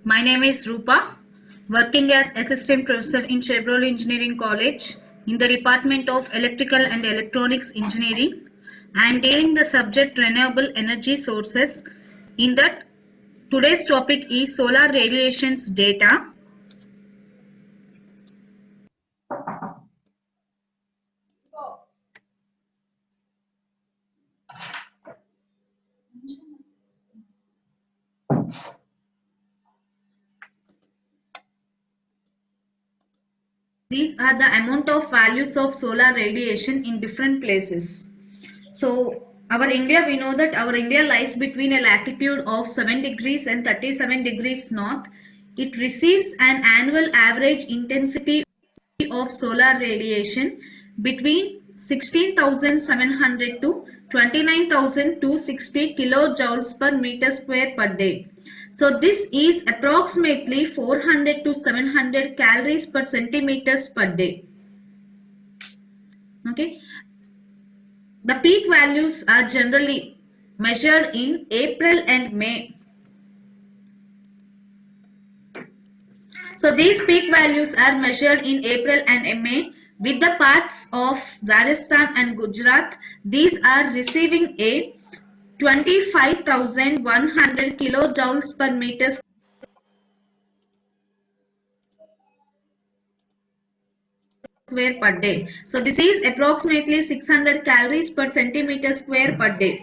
My name is Rupa, working as Assistant Professor in Chevrolet Engineering College in the Department of Electrical and Electronics Engineering. I am dealing the subject renewable energy sources. In that, today's topic is solar radiations data. These are the amount of values of solar radiation in different places. So our India, we know that our India lies between a latitude of 7 degrees and 37 degrees north. It receives an annual average intensity of solar radiation between 16,700 to 29,260 kilojoules per meter square per day. So this is approximately 400 to 700 calories per centimeters per day. Okay. The peak values are generally measured in April and May. So these peak values are measured in April and May with the parts of Rajasthan and Gujarat. These are receiving a 25,100 kilojoules per meter square per day. So this is approximately 600 calories per centimeter square per day.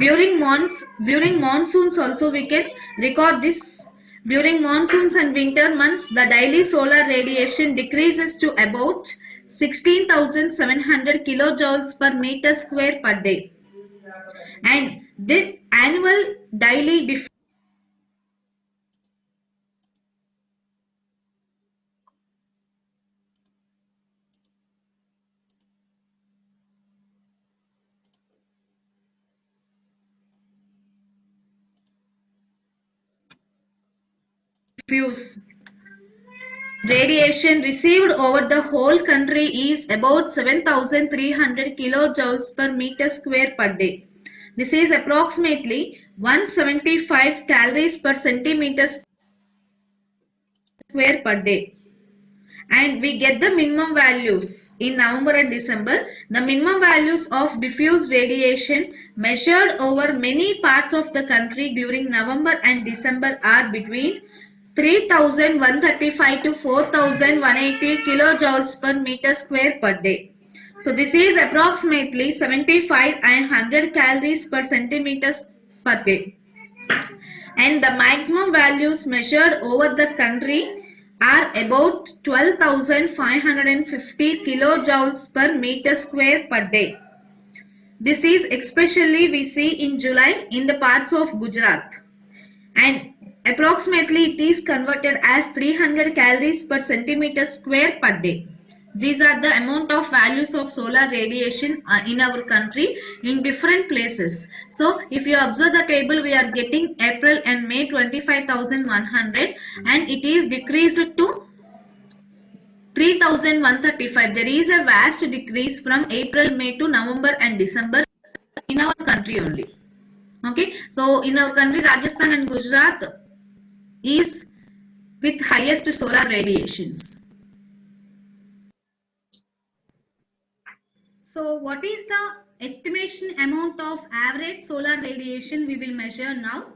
During monsoons also we can record this. During monsoons and winter months, the daily solar radiation decreases to about 16,700 kilojoules per meter square per day. And the annual daily diffuse radiation received over the whole country is about 7,300 kilojoules per meter square per day. This is approximately 175 calories per centimeter square per day. And we get the minimum values in November and December. The minimum values of diffuse radiation measured over many parts of the country during November and December are between 3,135 to 4,180 kilojoules per meter square per day. So this is approximately 75 and 100 calories per centimeter per day. And the maximum values measured over the country are about 12,550 kilojoules per meter square per day. This is especially we see in July in the parts of Gujarat. And approximately it is converted as 300 calories per centimeter square per day. These are the amount of values of solar radiation in our country in different places. So if you observe the table, we are getting April and May 25,100 and it is decreased to 3,135. There is a vast decrease from April, May to November and December in our country only. Okay, so in our country, Rajasthan and Gujarat is with highest solar radiations. So what is the estimation amount of average solar radiation we will measure now?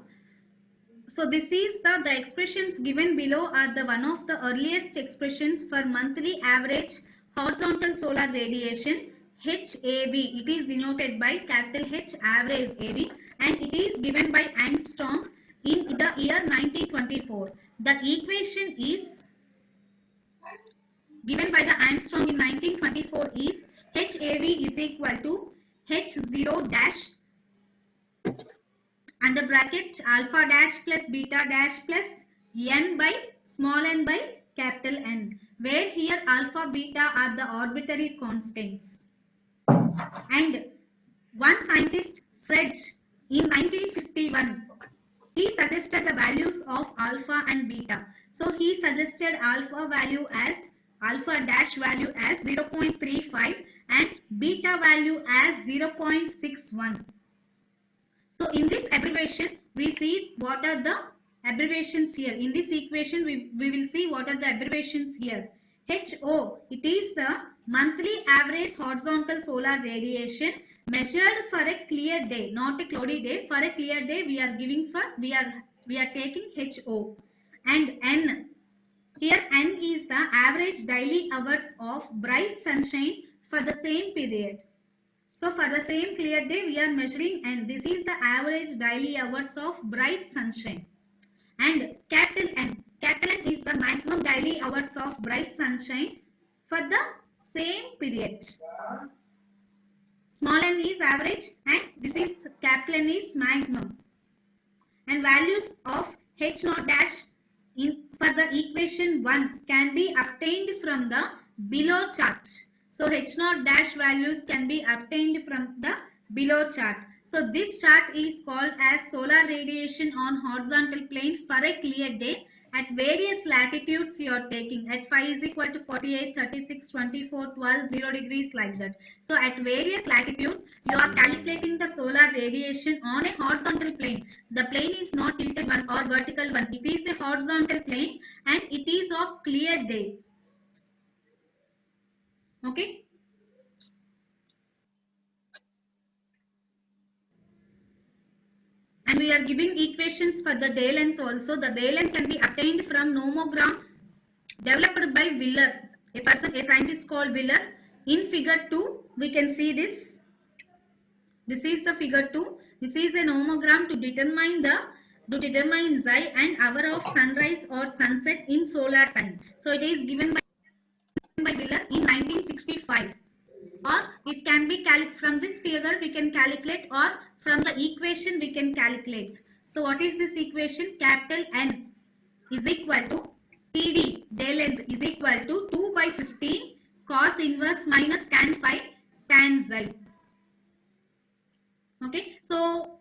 So this is the expressions given below are the one of the earliest expressions for monthly average horizontal solar radiation, HAV. It is denoted by capital H, average AV, and it is given by Armstrong in the year 1924. The equation is given by the Armstrong in 1924 is HAV is equal to H0 dash under bracket alpha dash plus beta dash plus n by small n by capital N, where here alpha beta are the arbitrary constants. And one scientist, Fred, in 1951, he suggested the values of alpha and beta. So he suggested alpha value as alpha dash value as 0.35 and beta value as 0.61. So in this abbreviation, we see what are the abbreviations here. In this equation, we will see what are the abbreviations here. HO, it is the monthly average horizontal solar radiation measured for a clear day, not a cloudy day. For a clear day, we are taking HO. And N, here N is the average daily hours of bright sunshine for the same period. So for the same clear day, we are measuring, and this is the average daily hours of bright sunshine. And capital N is the maximum daily hours of bright sunshine for the same period. Small n is average, and this is capital N is maximum. And values of H naught dash for the equation 1 can be obtained from the below chart. So H naught dash values can be obtained from the below chart. So this chart is called as solar radiation on horizontal plane for a clear day at various latitudes you are taking. At phi is equal to 48, 36, 24, 12, 0 degrees like that. So at various latitudes you are calculating the solar radiation on a horizontal plane. The plane is not tilted one or vertical one. It is a horizontal plane and it is of clear day. Okay. And we are giving equations for the day length also. The day length can be obtained from nomogram developed by Wheeler, a scientist called Wheeler. In figure 2, we can see this. This is the figure 2. This is a nomogram to determine xi and hour of sunrise or sunset in solar time. So it is given by Wheeler in 1965. Or it can be from this figure we can calculate, or from the equation we can calculate. So what is this equation? Capital N is equal to TD, day length, is equal to 2 by 15 cos inverse minus tan phi tan xi. Okay, so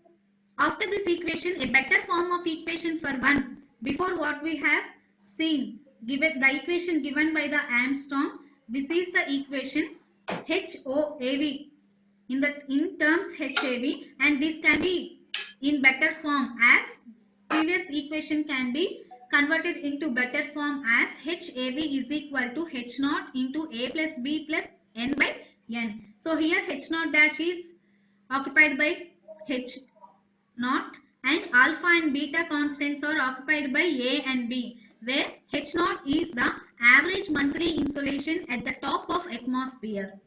after this equation, a better form of equation for 1, before what we have seen, given the equation given by the Armstrong, this is the equation HOAV, in terms HAV, and this can be in better form as previous equation can be converted into better form as HAV is equal to H naught into A plus B plus N by N. So here H naught dash is occupied by H naught and alpha and beta constants are occupied by A and B, where H naught is the average monthly insolation at the top of atmosphere.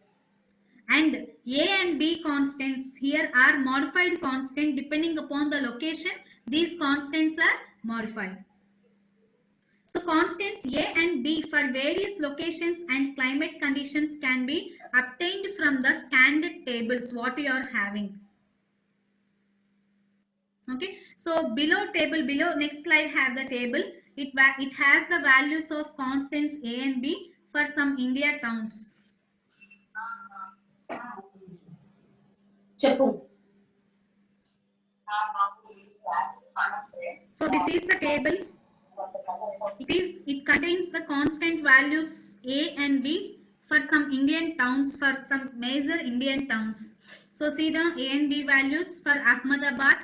And A and B constants here are modified constant depending upon the location. These constants are modified. So constants A and B for various locations and climate conditions can be obtained from the standard tables what you are having. Okay, so below next slide have the table. It has the values of constants A and B for some India towns. So this is the table. It contains the constant values A and B for some Indian towns, for some major Indian towns. So see the A and B values for Ahmedabad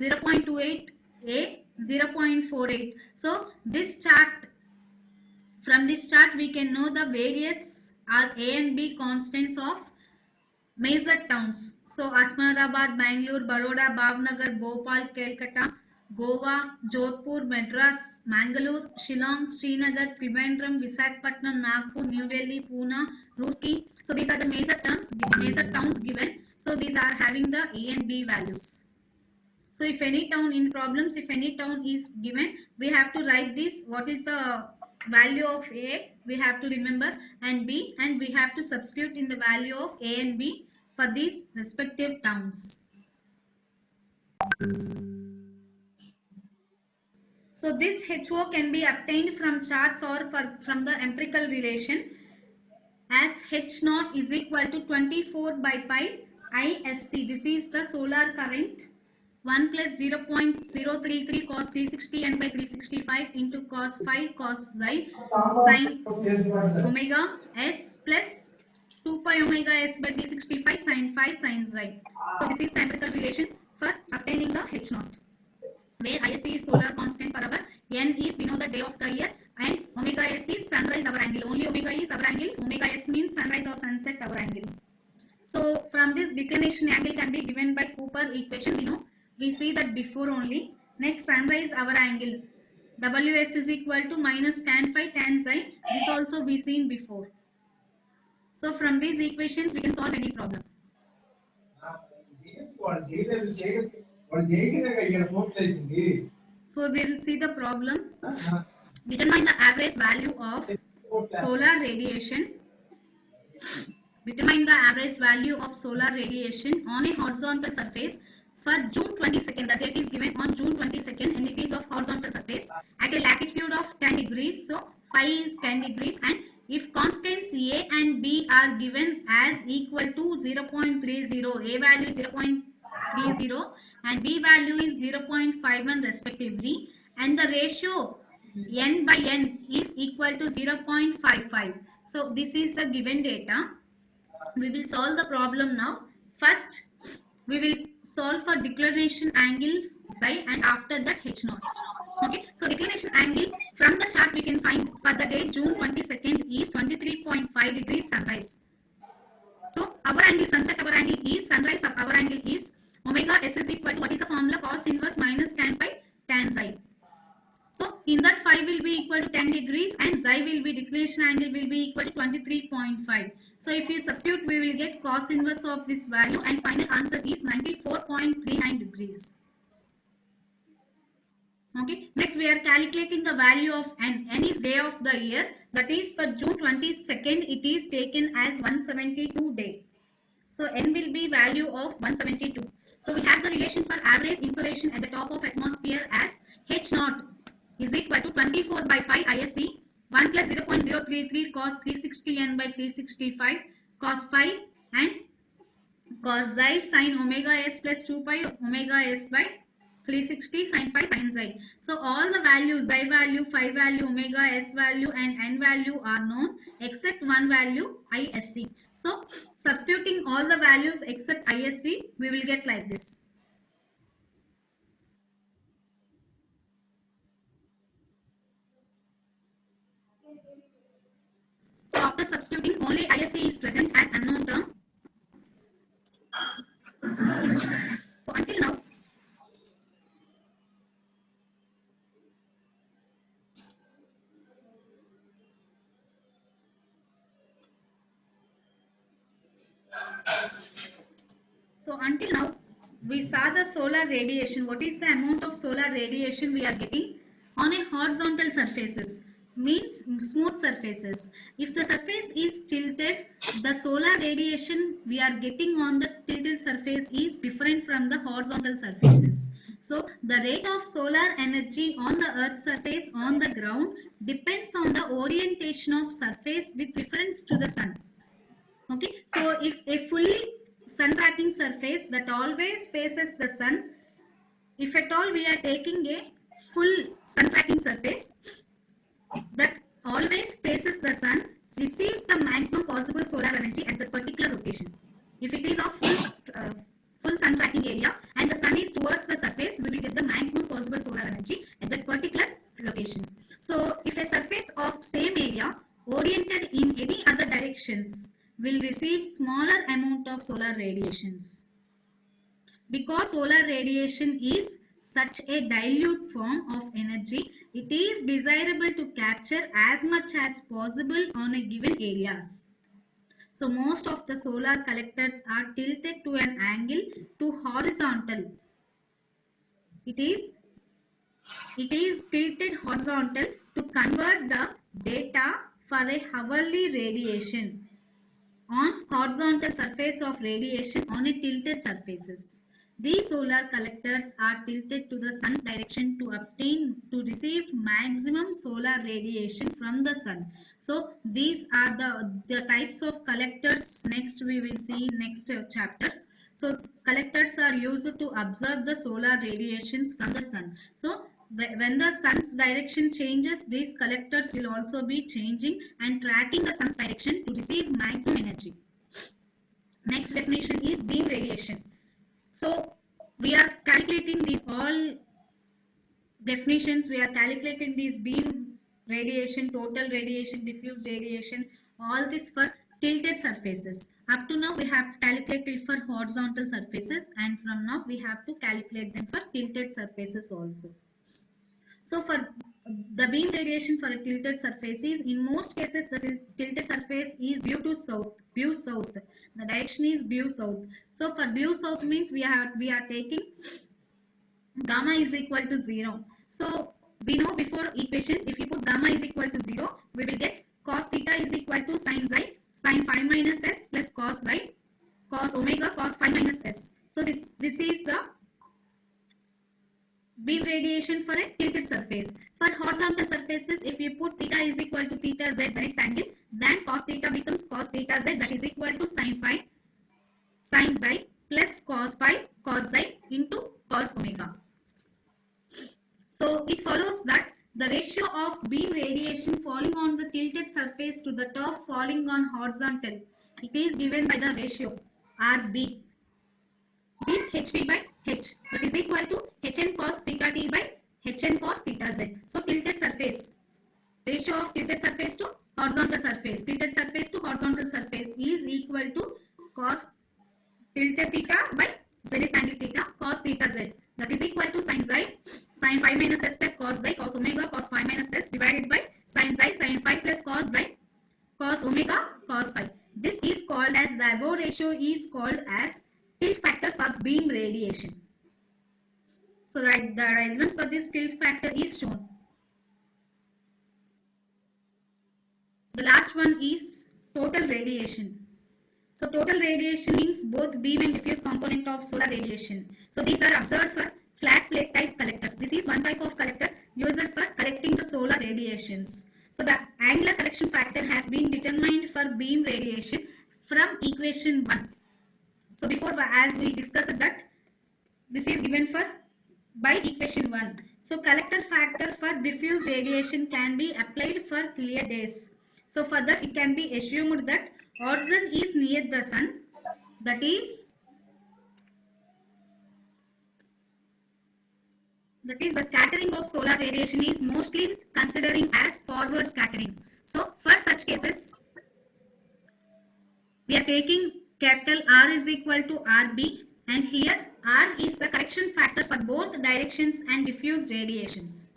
0.28, A 0.48. So this chart, from this chart we can know the various A and B constants of major towns. So Ahmedabad, Bangalore, Baroda, Bhavnagar, Bhopal, Calcutta, Goa, Jodhpur, Madras, Mangalore, Shillong, Srinagar, Trivandrum, Visakhapatnam, Nagpur, New Delhi, Pune, Roorkee. So these are the major towns given. So these are having the A and B values. So if any town in problems, if any town is given, we have to write this. What is the value of A? We have to remember, and B, and we have to substitute in the value of A and B for these respective towns. So this HO can be obtained from charts or from the empirical relation as H naught is equal to 24 by pi ISC. This is the solar current. 1 plus 0.033 cos 360 n by 365 into cos phi cos xi sin omega s plus 2 pi omega s by 365 sin phi sin xi. So this is the empirical relation for obtaining the H naught. where ISC is solar constant per hour, N is we know the day of the year, and omega S is sunrise hour angle. Only omega is hour angle. Omega S means sunrise or sunset hour angle. So from this declination angle can be given by Cooper equation. We see that before only. Next, sunrise hour angle. WS is equal to minus tan phi tan psi. This also we seen before. So from these equations we can solve any problem. So we will see the problem. Determine the average value of solar radiation. Determine the average value of solar radiation on a horizontal surface for June 22nd. The date is given on June 22nd and it is of horizontal surface at a latitude of 10 degrees. So phi is 10 degrees, and if constants A and B are given as equal to 0.30, A value is 0.30 and B value is 0.51 respectively, and the ratio N by N is equal to 0.55. So this is the given data. We will solve the problem now. First, we will solve for declination angle psi, and after that H naught. Okay, so declination angle from the chart we can find for the date June 22nd is 23.5 degrees sunrise. So our angle, sunset hour angle is, sunrise hour angle is omega S is equal to, what is the formula? Cos inverse minus tan phi tan psi. So in that phi will be equal to 10 degrees and psi will be, declination angle will be equal to 23.5. So if you substitute, we will get cos inverse of this value and final answer is 94.39 degrees. Okay, next we are calculating the value of N. N is day of the year, that is for June 22nd it is taken as 172 day. So N will be value of 172. So we have the relation for average insolation at the top of atmosphere as H naught is equal to 24 by pi ISC 1 plus 0.033 cos 360 N by 365 cos phi and cos xi sin omega S plus 2 pi omega S by 360 sin phi sin xi. So all the values, xi value, phi value, omega S value and N value are known except one value, ISC. So substituting all the values except ISC, we will get like this. So after substituting, only ISC is present as unknown term. So until now, we saw the solar radiation. What is the amount of solar radiation we are getting on a horizontal surfaces? Means smooth surfaces. If the surface is tilted, the solar radiation we are getting on the tilted surface is different from the horizontal surfaces. So the rate of solar energy on the earth surface on the ground depends on the orientation of surface with reference to the sun. Okay, so if a fully sun tracking surface that always faces the sun, if at all we are taking a full sun tracking surface that always faces the sun, receives the maximum possible solar energy at the particular location. If it is of full sun tracking area and the sun is towards the surface, we will get the maximum possible solar energy at that particular location. So if a surface of same area oriented in any other directions will receive smaller amount of solar radiations. Because solar radiation is such a dilute form of energy, it is desirable to capture as much as possible on a given areas. So most of the solar collectors are tilted to an angle to horizontal. It is tilted horizontal to convert the data for a hourly radiation on horizontal surface of radiation on a tilted surfaces. These solar collectors are tilted to the sun's direction to receive maximum solar radiation from the sun. So these are the types of collectors. Next we will see next chapters. So collectors are used to absorb the solar radiations from the sun. So when the sun's direction changes, these collectors will also be changing and tracking the sun's direction to receive maximum energy. Next definition is beam radiation. So we are calculating these all definitions, we are calculating these beam radiation, total radiation, diffuse radiation, all this for tilted surfaces. Up to now we have calculated for horizontal surfaces, and from now we have to calculate them for tilted surfaces also. So for the beam radiation for a tilted surface is, in most cases the tilted surface is due to south, due south. The direction is due south. So for due south means we are taking gamma is equal to 0. So we know before equations, if you put gamma is equal to 0, we will get cos theta is equal to sin xi, sin phi minus s plus cos xi, cos omega cos phi minus s. So this is the beam radiation for a tilted surface. For horizontal surfaces, if you put theta is equal to theta z zenith angle, then cos theta becomes cos theta z, that is equal to sin phi sin xi plus cos phi cos xi into cos omega. So it follows that the ratio of beam radiation falling on the tilted surface to the turf falling on horizontal, it is given by the ratio RB. It is Hd by H, that is equal to Hn cos theta t by Hn cos theta z. So tilted surface, ratio of tilted surface to horizontal surface, tilted surface to horizontal surface is equal to cos tilted theta by zenith angle theta cos theta z, that is equal to sin xi sin phi minus s plus cos xi cos omega cos phi minus s divided by sin xi sin phi plus cos xi cos omega cos phi. This is called as, the above ratio is called as tilt factor for beam radiation. So that the diagrams for this tilt factor is shown. The last one is total radiation. So total radiation means both beam and diffuse component of solar radiation. So these are observed for flat plate type collectors. This is one type of collector used for collecting the solar radiations. So the angular collection factor has been determined for beam radiation from equation 1. So before, as we discussed that, this is given for by equation 1. So collector factor for diffuse radiation can be applied for clear days. So for that it can be assumed that horizon is near the sun, that is the scattering of solar radiation is mostly considering as forward scattering. So for such cases we are taking capital R is equal to RB, and here R is the correction factor for both directions and diffuse radiations.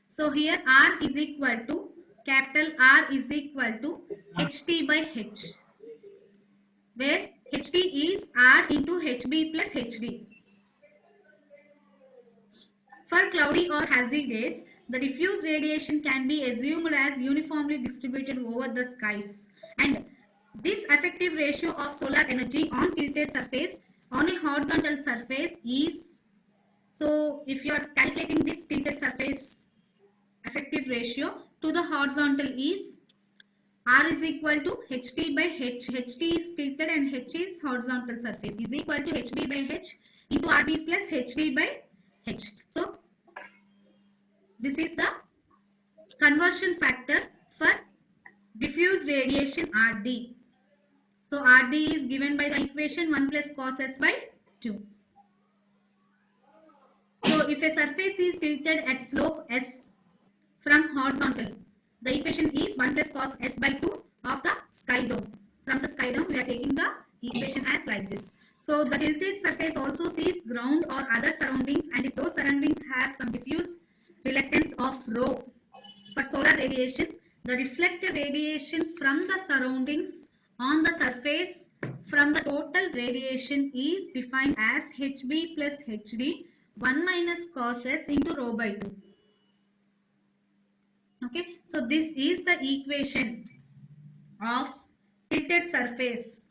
So here R is equal to, capital R is equal to HT by H, where HT is R into HB plus HD. For cloudy or hazy days, the diffuse radiation can be assumed as uniformly distributed over the skies, and this effective ratio of solar energy on tilted surface on a horizontal surface is, so if you are calculating this tilted surface effective ratio to the horizontal is R is equal to HT by H. HT is tilted and H is horizontal surface, is equal to HB by H into RB plus HD by H. So this is the conversion factor for diffuse radiation RD. So RD is given by the equation 1 plus cos S by 2. So if a surface is tilted at slope S from horizontal, the equation is 1 plus cos S by 2 of the sky dome. From the sky dome we are taking the equation as like this. So the tilted surface also sees ground or other surroundings, and if those surroundings have some diffuse reluctance of rho for solar radiations, the reflected radiation from the surroundings on the surface from the total radiation is defined as HB plus HD 1 minus cos S into rho by 2. Okay, so this is the equation of tilted surface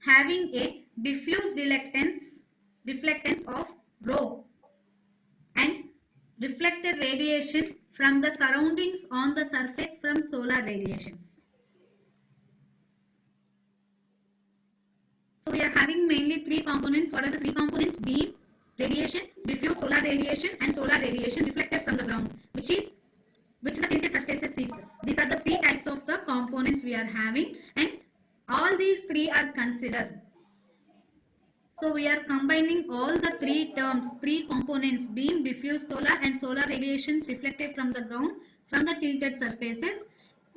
having a diffuse reflectance of rho and reflected radiation from the surroundings on the surface from solar radiations. So we are having mainly three components. What are the three components? Beam radiation, diffuse solar radiation, and solar radiation reflected from the ground, which the tilted surfaces is. These are the three types of the components we are having, and all these three are considered. So we are combining all the three terms, three components, beam, diffuse solar and solar radiations reflected from the ground from the tilted surfaces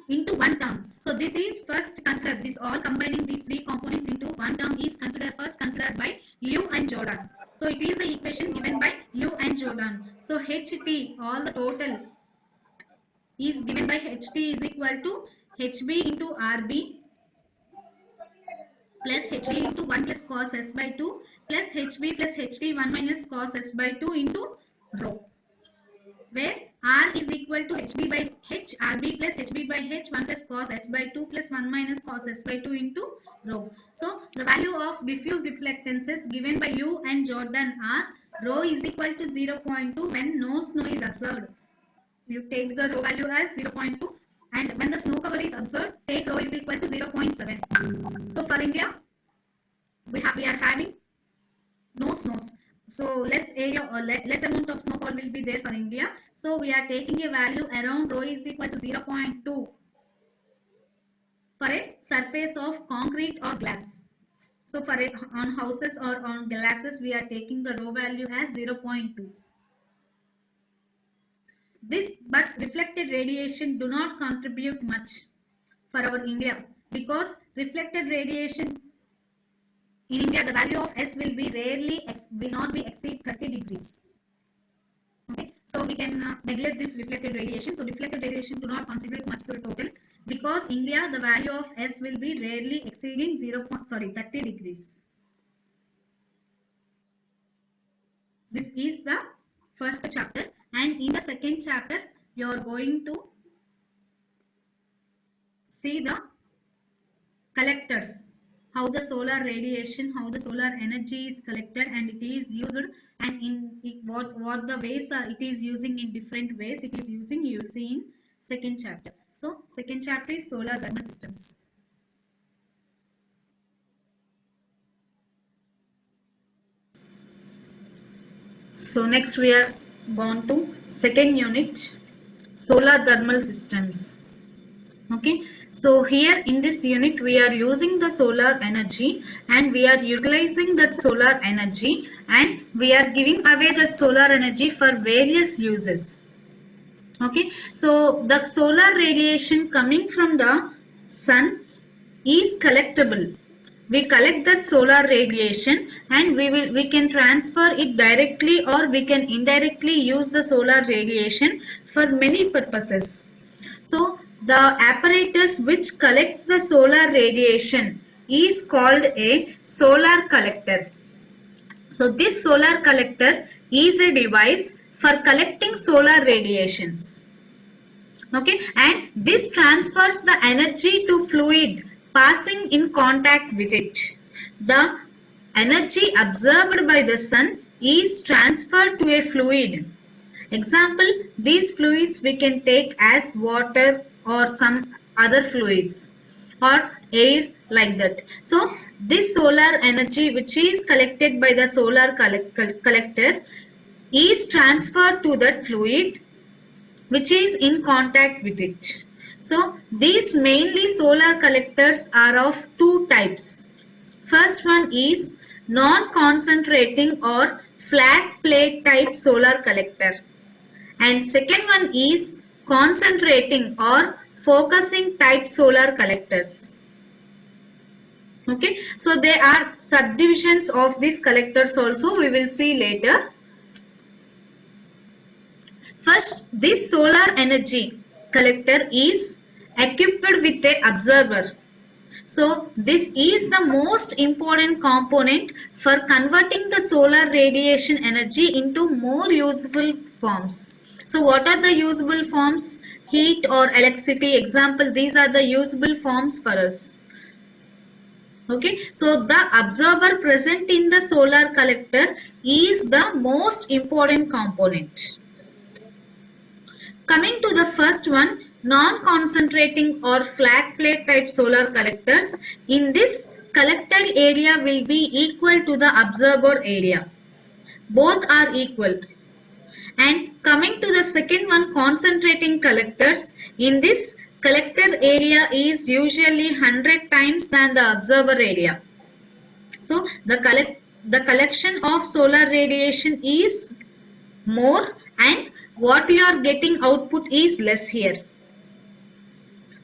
into one term. So this is first considered, this all combining these three components into one term is considered by Liu and Jordan. So it is the equation given by Liu and Jordan. So HT, all the total is given by HT is equal to HB into RB plus HB into 1 plus cos S by 2 plus HB plus HT 1 minus cos S by 2 into rho, where R is equal to HB by H, RB plus HB by H 1 plus cos S by 2 plus 1 minus cos S by 2 into rho. So the value of diffuse reflectances given by Liu and Jordan are rho is equal to 0.2 when no snow is observed. You take the rho value as 0.2, and when the snow cover is observed, take rho is equal to 0.7. So for India, we are having no snows, so less area or less amount of snowfall will be there for India. So we are taking a value around rho is equal to 0.2 for a surface of concrete or glass. So for it on houses or on glasses, we are taking the rho value as 0.2. This but reflected radiation do not contribute much for our India, because reflected radiation in India, the value of S will not be exceed 30 degrees. Okay, so we can neglect this reflected radiation. So reflected radiation do not contribute much to the total, because India the value of S will be rarely exceeding 30 degrees. This is the first chapter, and in the second chapter you are going to see the collectors, how the solar radiation, how the solar energy is collected and it is used, and in what the ways it is using in different ways it is using, you will see in second chapter. So second chapter is solar thermal systems. So next we are gone to second unit, solar thermal systems. Okay, so here in this unit we are using the solar energy and we are utilizing that solar energy, and we are giving away that solar energy for various uses. Okay, so the solar radiation coming from the sun is collectible. We collect that solar radiation and we can transfer it directly, or we can indirectly use the solar radiation for many purposes. So the apparatus which collects the solar radiation is called a solar collector. So this solar collector is a device for collecting solar radiations. Okay, and this transfers the energy to fluid passing in contact with it. The energy absorbed by the sun is transferred to a fluid. Example, these fluids we can take as water or some other fluids or air, like that. So this solar energy which is collected by the solar collector is transferred to that fluid which is in contact with it. So these mainly solar collectors are of two types. First one is non-concentrating or flat plate type solar collector, and second one is concentrating or focusing type solar collectors. Okay, so there are subdivisions of these collectors also, we will see later. First, this solar energy collector is equipped with an observer. So this is the most important component for converting the solar radiation energy into more useful forms. So what are the usable forms? Heat or electricity, example, these are the usable forms for us. Okay, so the observer present in the solar collector is the most important component. Coming to the first one, non-concentrating or flat plate type solar collectors. In this, collected area will be equal to the observer area. Both are equal. And coming to the second one, concentrating collectors. In this, collector area is usually 100 times than the observer area. So the the collection of solar radiation is more and what you are getting output is less here.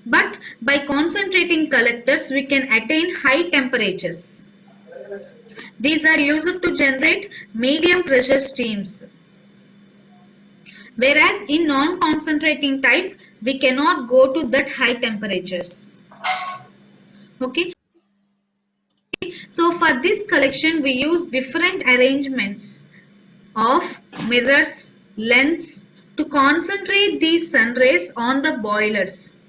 But by concentrating collectors, we can attain high temperatures. These are used to generate medium pressure steams. Whereas in non-concentrating type, we cannot go to that high temperatures. Okay. So for this collection, we use different arrangements of mirrors, lens to concentrate these sun rays on the boilers.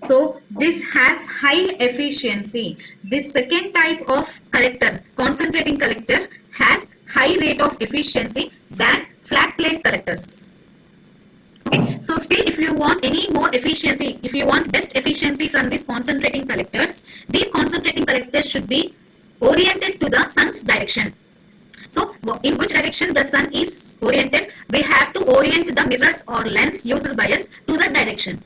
So this has high efficiency. This second type of collector, concentrating collector, has high rate of efficiency than flat plate collectors. Okay, so still if you want any more efficiency, if you want best efficiency from these concentrating collectors, these concentrating collectors should be oriented to the sun's direction. So in which direction the sun is oriented, we have to orient the mirrors or lens used by us to that direction,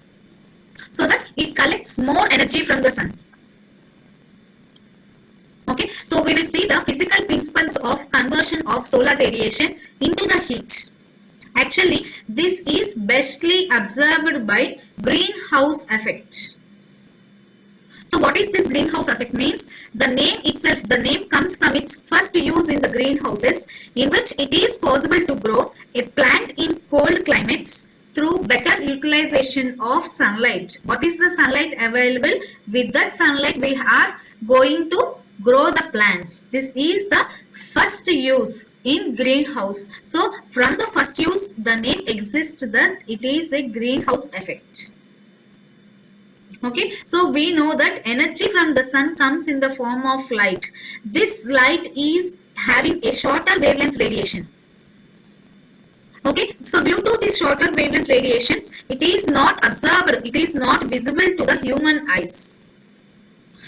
so that it collects more energy from the sun. Okay, so we will see the physical principles of conversion of solar radiation into the heat. Actually, this is bestly observed by greenhouse effect. So what is this greenhouse effect means? The name itself, the name comes from its first use in the greenhouses, in which it is possible to grow a plant in cold climates through better utilization of sunlight. What is the sunlight available? With that sunlight we are going to grow the plants. This is the first use in greenhouse. So from the first use the name exists that it is a greenhouse effect. Okay, so we know that energy from the sun comes in the form of light. This light is having a shorter wavelength radiation. Okay, so due to these shorter wavelength radiations, it is not observed, it is not visible to the human eyes.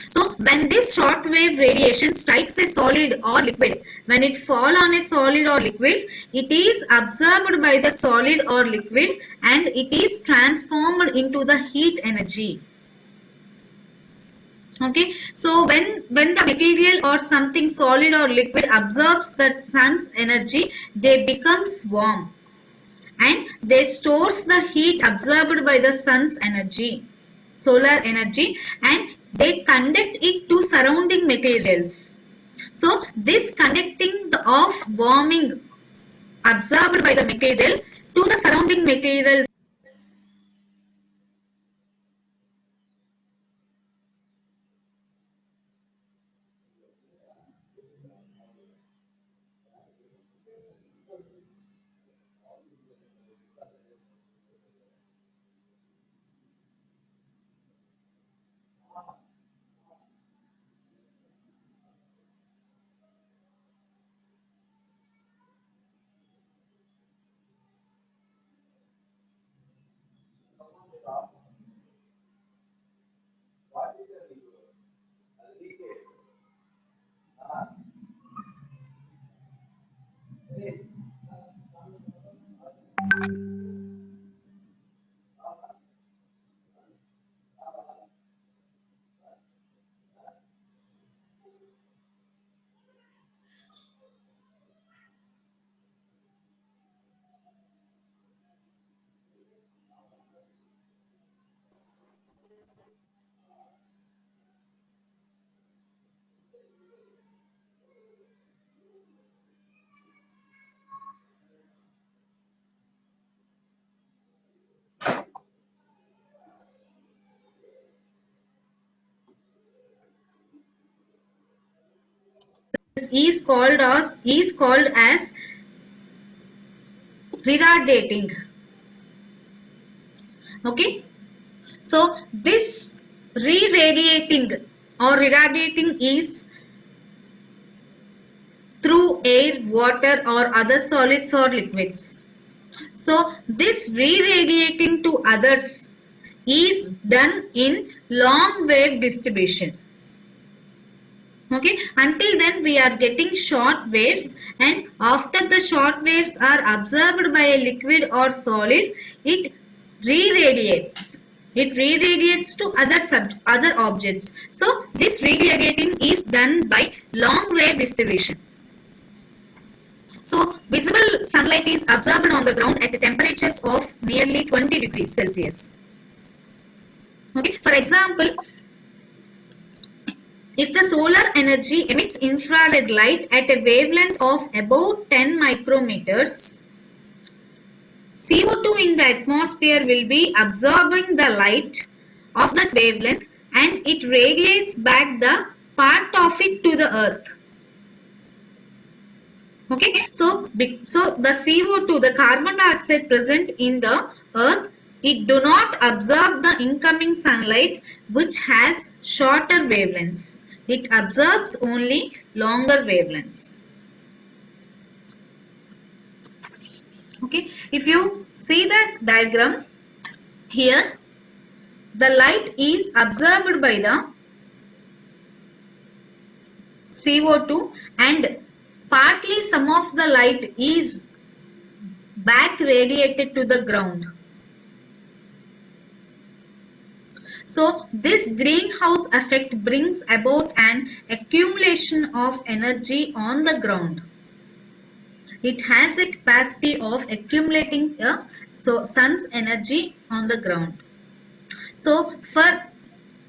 So when this short wave radiation strikes a solid or liquid, when it fall on a solid or liquid, it is observed by that solid or liquid and it is transformed into the heat energy. Okay, so when the material or something solid or liquid absorbs that sun's energy, they becomes warm and they stores the heat absorbed by the sun's energy, solar energy, and they conduct it to surrounding materials. So this conducting of warming absorbed by the material to the surrounding materials is called as radiating. Okay, so this re-radiating or irradiating is through air, water or other solids or liquids. So this re-radiating to others is done in long wave distribution. Okay, until then we are getting short waves, and after the short waves are observed by a liquid or solid, it re-radiates. It re-radiates to other objects. So this re-radiating is done by long wave distribution. So visible sunlight is absorbed on the ground at temperatures of nearly 20 degrees Celsius. Okay, for example, if the solar energy emits infrared light at a wavelength of about 10 micrometers, CO2 in the atmosphere will be absorbing the light of that wavelength and it radiates back the part of it to the earth. Okay, so the CO2, the carbon dioxide present in the earth, it do not absorb the incoming sunlight which has shorter wavelengths. It absorbs only longer wavelengths. Okay, if you see that diagram here, the light is absorbed by the CO2 and partly some of the light is back radiated to the ground. So this greenhouse effect brings about an accumulation of energy on the ground. It has a capacity of accumulating the sun's energy on the ground. So for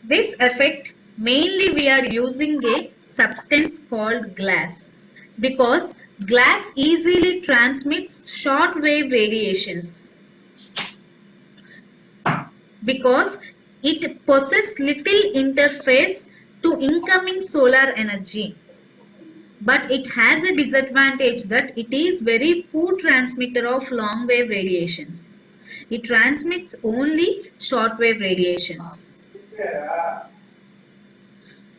this effect, mainly we are using a substance called glass, because glass easily transmits short wave radiations because it possesses little interface to incoming solar energy. But it has a disadvantage that it is very poor transmitter of long wave radiations. It transmits only short wave radiations.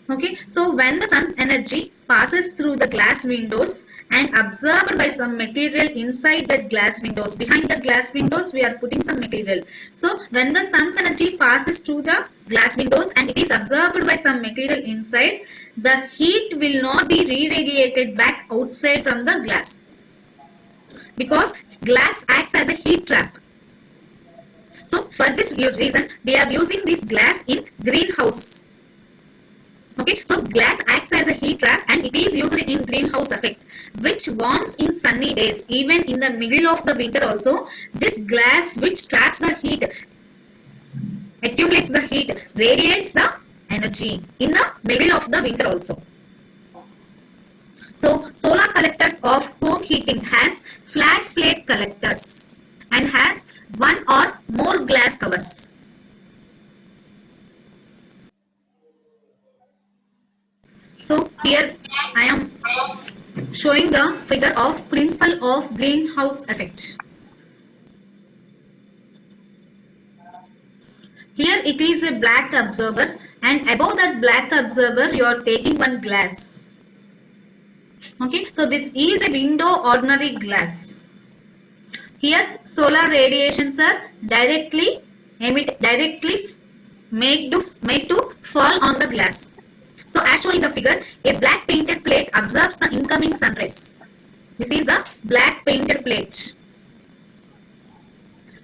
Okay, so when the sun's energy passes through the glass windows and absorbed by some material inside that glass windows, behind the glass windows we are putting some material. So when the sun's energy passes through the glass windows and it is absorbed by some material inside, the heat will not be re-radiated back outside from the glass, because glass acts as a heat trap. So for this reason we are using this glass in greenhouse. Okay, so glass acts as a heat trap and it is used in greenhouse effect, which warms in sunny days. Even in the middle of the winter also, this glass which traps the heat, accumulates the heat, radiates the energy in the middle of the winter also. So solar collectors of home heating has flat plate collectors and has one or more glass covers. So here I am showing the figure of principle of greenhouse effect. Here it is a black absorber and above that black absorber you are taking one glass. Okay, so this is a window ordinary glass. Here solar radiations are directly made to fall on the glass. So as shown in the figure, a black painted plate absorbs the incoming sun rays. This is the black painted plate.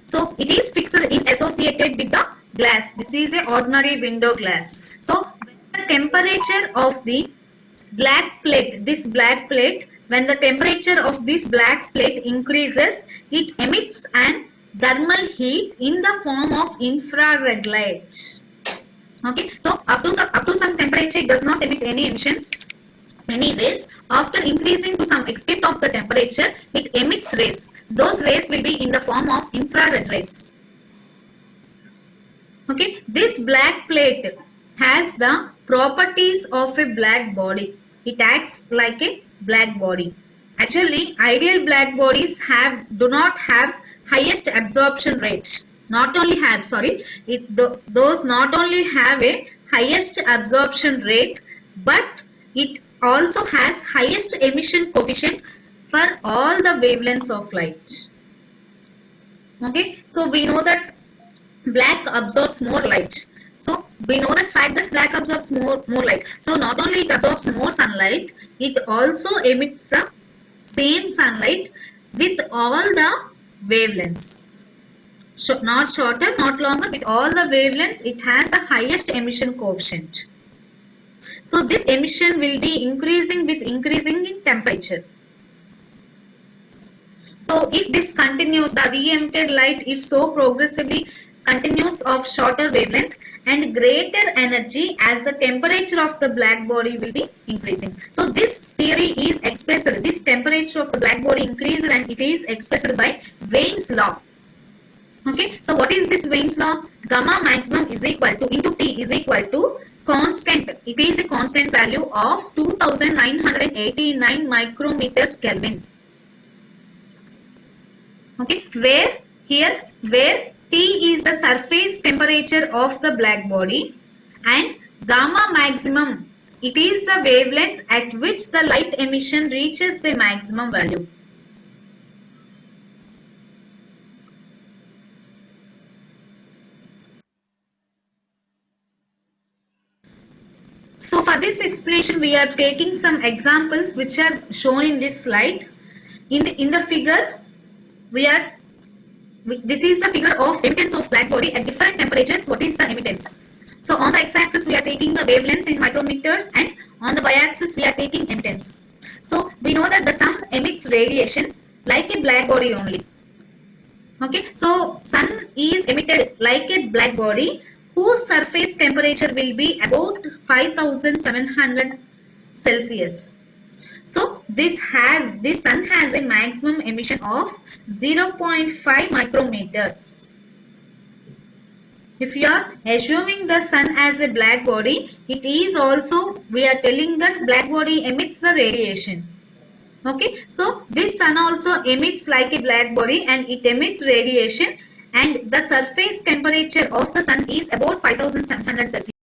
So it is fixed in associated with the glass. This is a ordinary window glass. So when the temperature of the black plate, when the temperature of this black plate increases, it emits an thermal heat in the form of infrared light. Okay, so up to some temperature it does not emit any emissions, any rays. After increasing to some extent of the temperature, it emits rays. Those rays will be in the form of infrared rays. Okay, this black plate has the properties of a black body. It acts like a black body. Actually, ideal black bodies do not have highest absorption rate. Those not only have a highest absorption rate, but it also has highest emission coefficient for all the wavelengths of light. Okay, so we know that black absorbs more light. So we know the fact that black absorbs more light. So not only it absorbs more sunlight, it also emits the same sunlight with all the wavelengths. Not shorter, not longer. With all the wavelengths, it has the highest emission coefficient. So this emission will be increasing with increasing in temperature. So if this continues, the re-emitted light, if so progressively continues of shorter wavelength and greater energy as the temperature of the black body will be increasing. So this theory is expressed, this temperature of the black body increased, and it is expressed by Wien's law. Okay, so what is this Wien's law? Gamma maximum is equal to into T is equal to constant. It is a constant value of 2989 micrometers Kelvin. Okay, where T is the surface temperature of the black body and gamma maximum, it is the wavelength at which the light emission reaches the maximum value. So for this explanation we are taking some examples which are shown in this slide. In the figure this is the figure of emittance of black body at different temperatures. What is the emittance? So on the x-axis we are taking the wavelengths in micrometers, and on the y-axis we are taking emittance. So we know that the sun emits radiation like a black body only. Okay, so sun is emitted like a black body whose surface temperature will be about 5700 Celsius. So this sun has a maximum emission of 0.5 micrometers. If you are assuming the sun as a black body, it is also, we are telling that black body emits the radiation. Okay, so this sun also emits like a black body and it emits radiation, and the surface temperature of the sun is about 5700 Celsius.